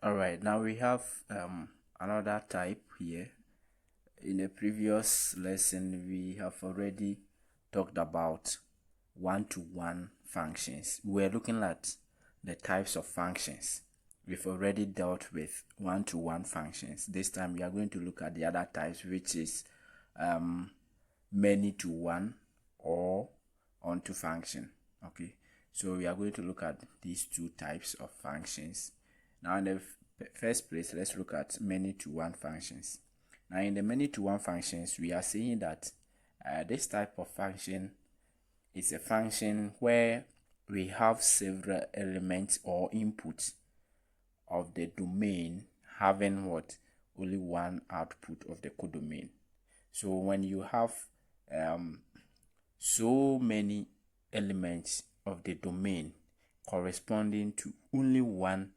All right, now we have another type here. In the previous lesson, we have already talked about one-to-one functions. We're looking at the types of functions. We've already dealt with one-to-one functions. This time we are going to look at the other types, which is many-to-one or onto function. Okay, so we are going to look at these two types of functions. Now in the first place, let's look at many-to-one functions. Now in the many-to-one functions, we are saying that this type of function is a function where we have several elements or inputs of the domain having what? Only one output of the codomain. So when you have so many elements of the domain corresponding to only one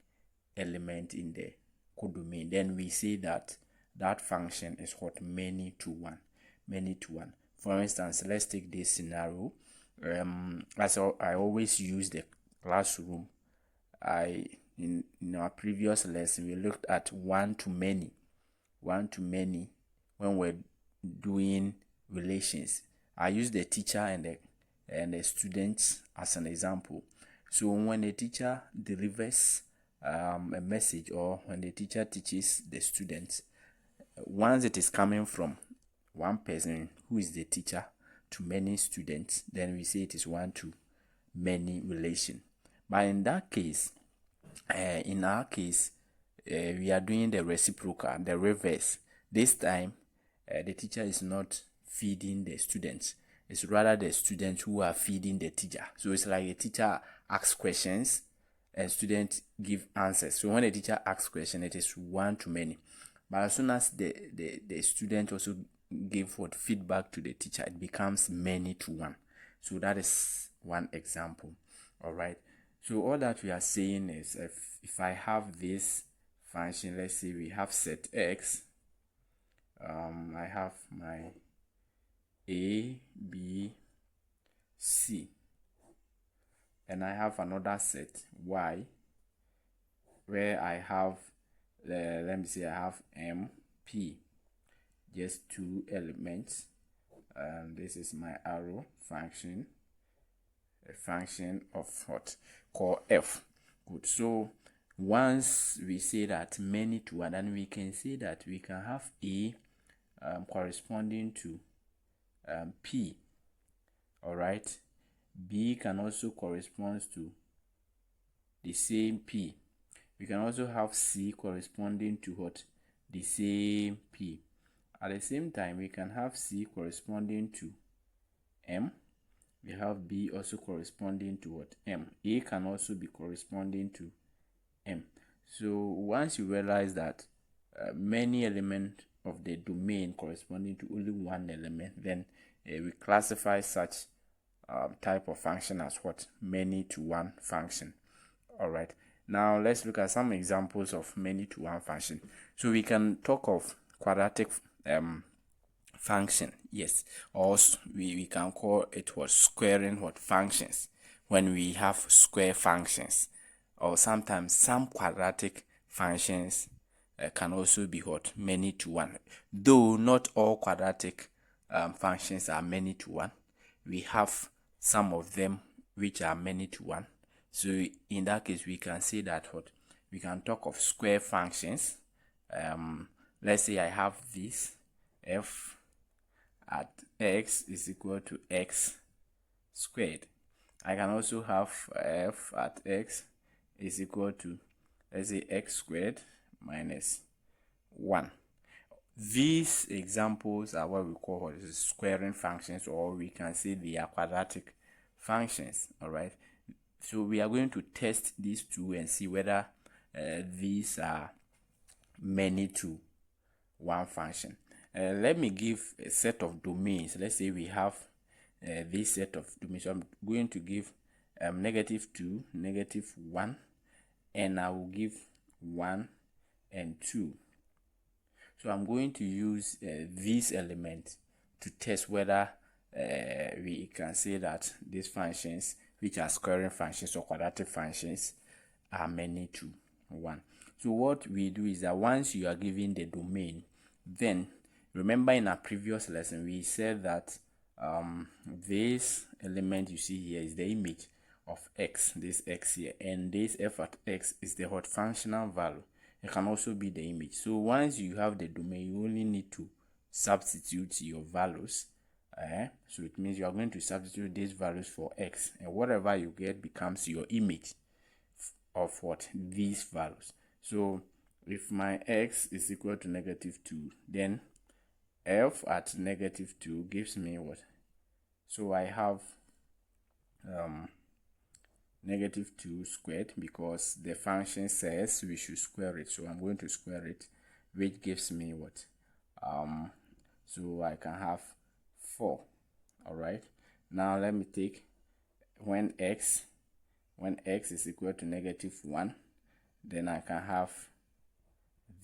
element in the codomain, then we say that that function is what? Many to one. Many to one. For instance, let's take this scenario. As I always use the classroom, in our previous lesson we looked at one to many when we're doing relations. I use the teacher and the students as an example. So when the teacher delivers a message, or when the teacher teaches the students, once it is coming from one person who is the teacher to many students, then we say it is one to many relation. But in that case, in our case, we are doing the reciprocal, the reverse. This time, the teacher is not feeding the students. It's rather the students who are feeding the teacher. So it's like a teacher asks questions and students give answers. So when the teacher asks questions, it is one to many. But as soon as the student also give what feedback to the teacher, it becomes many to one. So that is one example. All right. So all that we are saying is, if I have this function, let's say we have set x, I have my a, b, c, and I have another set y where I have let me say I have m, p, just two elements, and this is my arrow function, a function of what called f. Good. So once we say that many to one, then we can say that we can have a corresponding to p. All right. B can also correspond to the same p. We can also have c corresponding to what? The same p. At the same time, we can have c corresponding to m. We have b also corresponding to what? M. A can also be corresponding to m. So once you realize that many elements of the domain corresponding to only one element, then we classify such type of function as what? Many to one function. All right. Now let's look at some examples of many to one function. So we can talk of quadratic function, yes, or we can call it what? Squaring what? Functions, when we have square functions, or sometimes some quadratic functions can also be what? Many to one. Though not all quadratic functions are many to one, we have some of them which are many to one. So in that case, we can say that what? We can talk of square functions. Let's say I have this f at x is equal to x squared. I can also have f at x is equal to, let's say, x squared minus 1. These examples are what we call what is squaring functions, or we can say they are quadratic functions. All right. So we are going to test these two and see whether these are many to one function. Let me give a set of domains. Let's say we have this set of domains. So I'm going to give -2, -1, and I will give 1 and 2. So I'm going to use these elements to test whether we can say that these functions, which are squaring functions or quadratic functions, are many to 1. So what we do is that once you are given the domain, then remember in our previous lesson we said that this element you see here is the image of x, this x here, and this f at x is the hot functional value. It can also be the image. So once you have the domain, you only need to substitute your values. So it means you are going to substitute these values for x, and whatever you get becomes your image of what? These values. So if my x is equal to -2, then f at -2 gives me what? So I have -2 squared, because the function says we should square it. So I'm going to square it, which gives me what? So I can have 4. All right. Now let me take when x is equal to -1, then I can have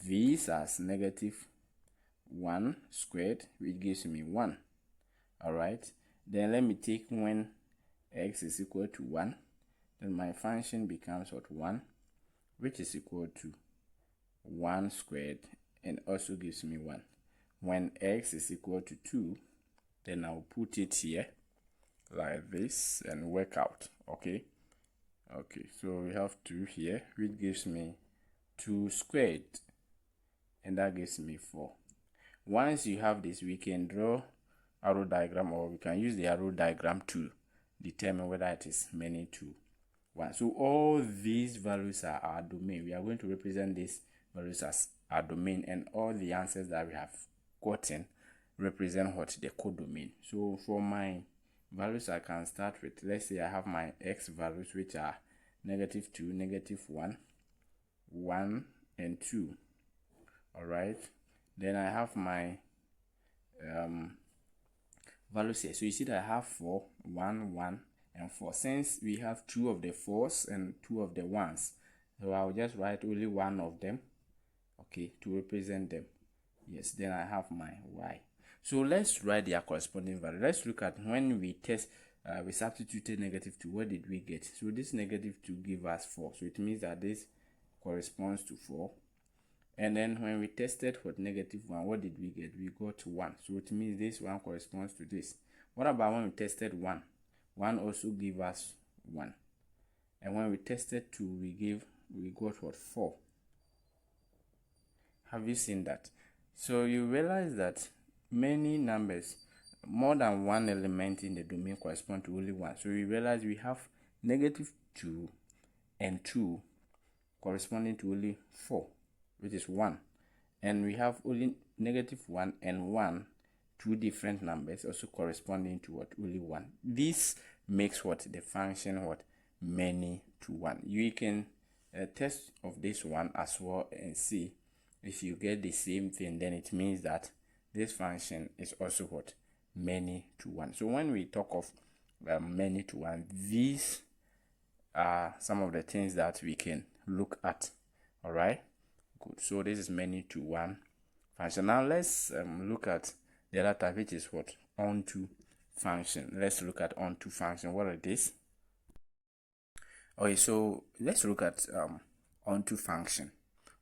this as -1 squared, which gives me 1. All right. Then let me take when x is equal to 1, then my function becomes what? 1, which is equal to 1 squared, and also gives me 1. When x is equal to 2, then I'll put it here like this and work out. Okay, so we have 2 here, which gives me 2 squared, and that gives me 4. Once you have this, we can draw arrow diagram, or we can use the arrow diagram to determine whether it is many to 1. So all these values are our domain. We are going to represent these values as our domain, and all the answers that we have gotten represent what? The codomain. So for my values, I can start with, let's say I have my x values, which are -2, -1, 1 and 2. All right. Then I have my values here. So you see that I have 4, 1, 1 and 4. Since we have 2 of the 4s and 2 of the 1s, so I'll just write only one of them, okay, to represent them. Yes, then I have my y. So let's write their corresponding value. Let's look at when we test, we substituted -2. What did we get? So this -2 give us 4. So it means that this corresponds to 4. And then when we tested what? -1, what did we get? We got 1. So it means this one corresponds to this. What about when we tested 1? 1 also give us 1. And when we tested 2, we got what? 4. Have you seen that? So you realize that many numbers, more than one element in the domain, correspond to only one. So you realize we have -2 and 2 corresponding to only 4, which is 1. And we have only -1 and 1, 2 different numbers also corresponding to what? Only 1. This makes what? The function what? Many to 1. You can test of this one as well and see if you get the same thing, then it means that this function is also what? Many to 1. So when we talk of many to 1, these are some of the things that we can look at. All right, good. So this is many to 1 function. Now let's look at the other type, which is what? Onto function. Let's look at onto function. What it is? Okay, so let's look at onto function.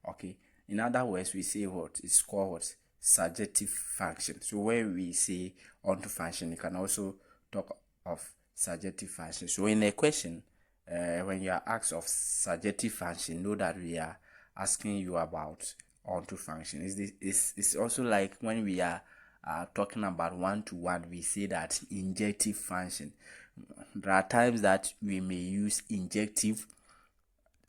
Okay, in other words, we say what is called what? Surjective function. So where we say onto function, you can also talk of surjective function. So in a question, when you are asked of surjective function, know that we are asking you about onto function. It's also like when we are talking about one-to-one, we say that injective function. There are times that we may use injective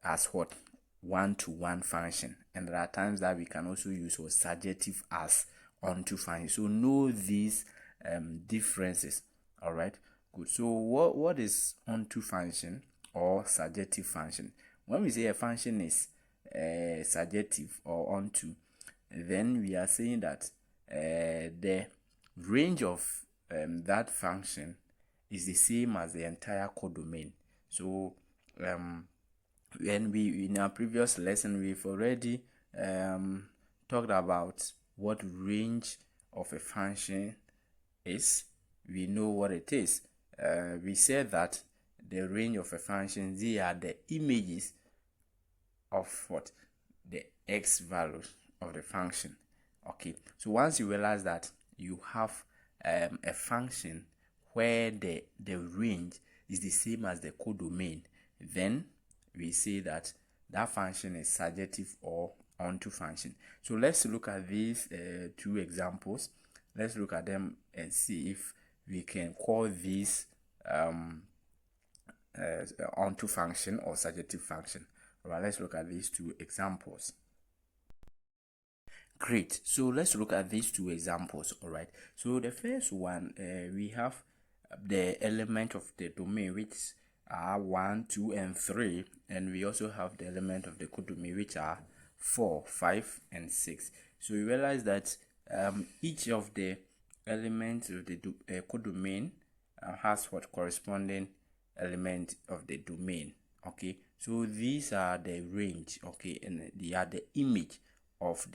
as what? One-to-one function, and there are times that we can also use what? Surjective as onto function. So know these differences. All right, good. So what is onto function or surjective function? When we say a function is surjective or onto, then we are saying that the range of that function is the same as the entire codomain. So when we, in our previous lesson, we've already talked about what range of a function is. We know what it is. We said that the range of a function, they are the images of what? The x values of the function. Okay, so once you realize that you have a function where the range is the same as the codomain, then we say that that function is surjective or onto function. So let's look at these two examples. Let's look at them and see if we can call these onto function or surjective function. All right, let's look at these two examples. Great. So let's look at these two examples. All right. So the first one, we have the element of the domain, which are 1, 2, and 3, and we also have the element of the codomain, which are 4, 5, and 6. So we realize that each of the elements of the codomain has what corresponding element of the domain. Okay, so these are the range. Okay, and they are the image of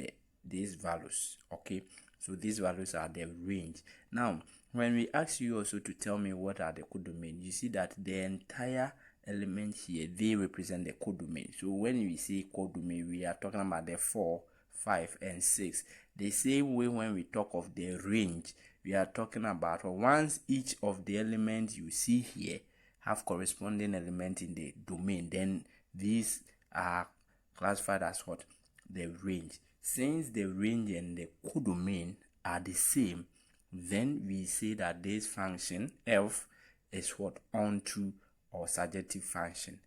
these values. Okay, so these values are the range. Now when we ask you also to tell me what are the codomain, you see that the entire element here, they represent the codomain. So when we say codomain, we are talking about the 4, 5, and 6. The same way when we talk of the range, we are talking about once each of the elements you see here have corresponding element in the domain, then these are classified as what? The range. Since the range and the codomain are the same, then we say that this function f is what? Onto or surjective function.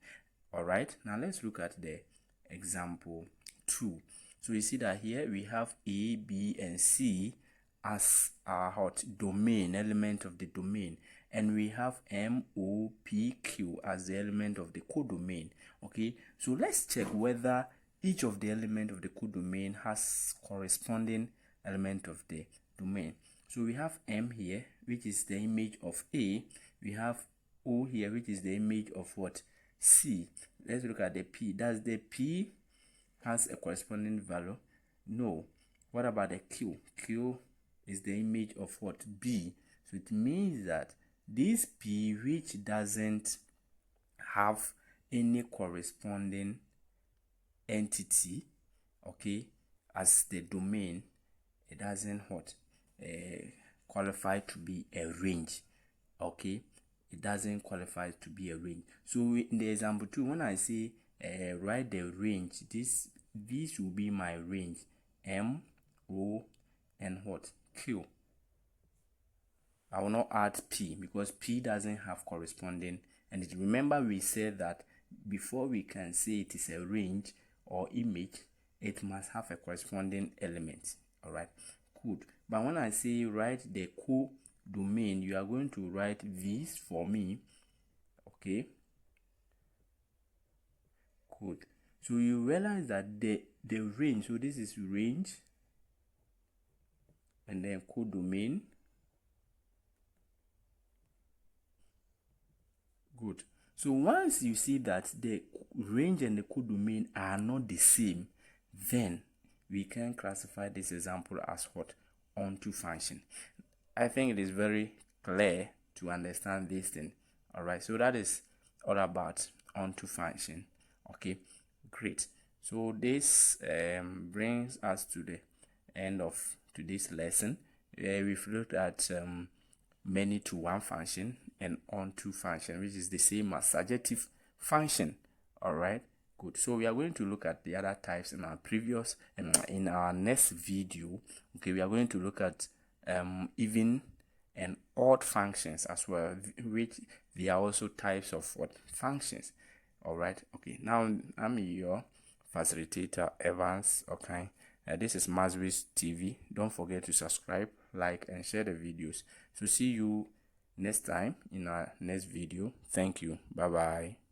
All right, now let's look at the example 2. So you see that here we have a, b, and c as our hot domain, element of the domain, and we have m, o, p, q as the element of the codomain. Okay, so let's check whether each of the element of the codomain has corresponding element of the domain. So we have m here, which is the image of a. We have o here, which is the image of what? C. Let's look at the p. Does the p has a corresponding value? No. What about the q? Q is the image of what? B. So it means that this p, which doesn't have any corresponding entity, okay, as the domain, it doesn't what? Qualify to be a range. Okay, it doesn't qualify to be a range. So in the example 2, when I say write the range, this will be my range, m, o, and what? Q. I will not add p because p doesn't have corresponding. And remember we said that before we can say it is a range or image, it must have a corresponding element. All right, good. But when I say write the codomain, you are going to write this for me. Okay, good. So you realize that the range, so this is range and then codomain. Good. So once you see that the range and the codomain are not the same, then we can classify this example as what? Onto function. I think it is very clear to understand this thing. All right, so that is all about onto function. Okay, great. So this brings us to the end of today's lesson. We've looked at many to one function and onto function, which is the same as surjective function. All right, good. So we are going to look at the other types in our previous in our next video. Okay, we are going to look at even and odd functions as well, which they are also types of what? Functions. All right, okay. Now I'm your facilitator, Evans. Okay, this is Maswi's TV. Don't forget to subscribe, like, and share the videos. So see you next time in our next video. Thank you. Bye bye.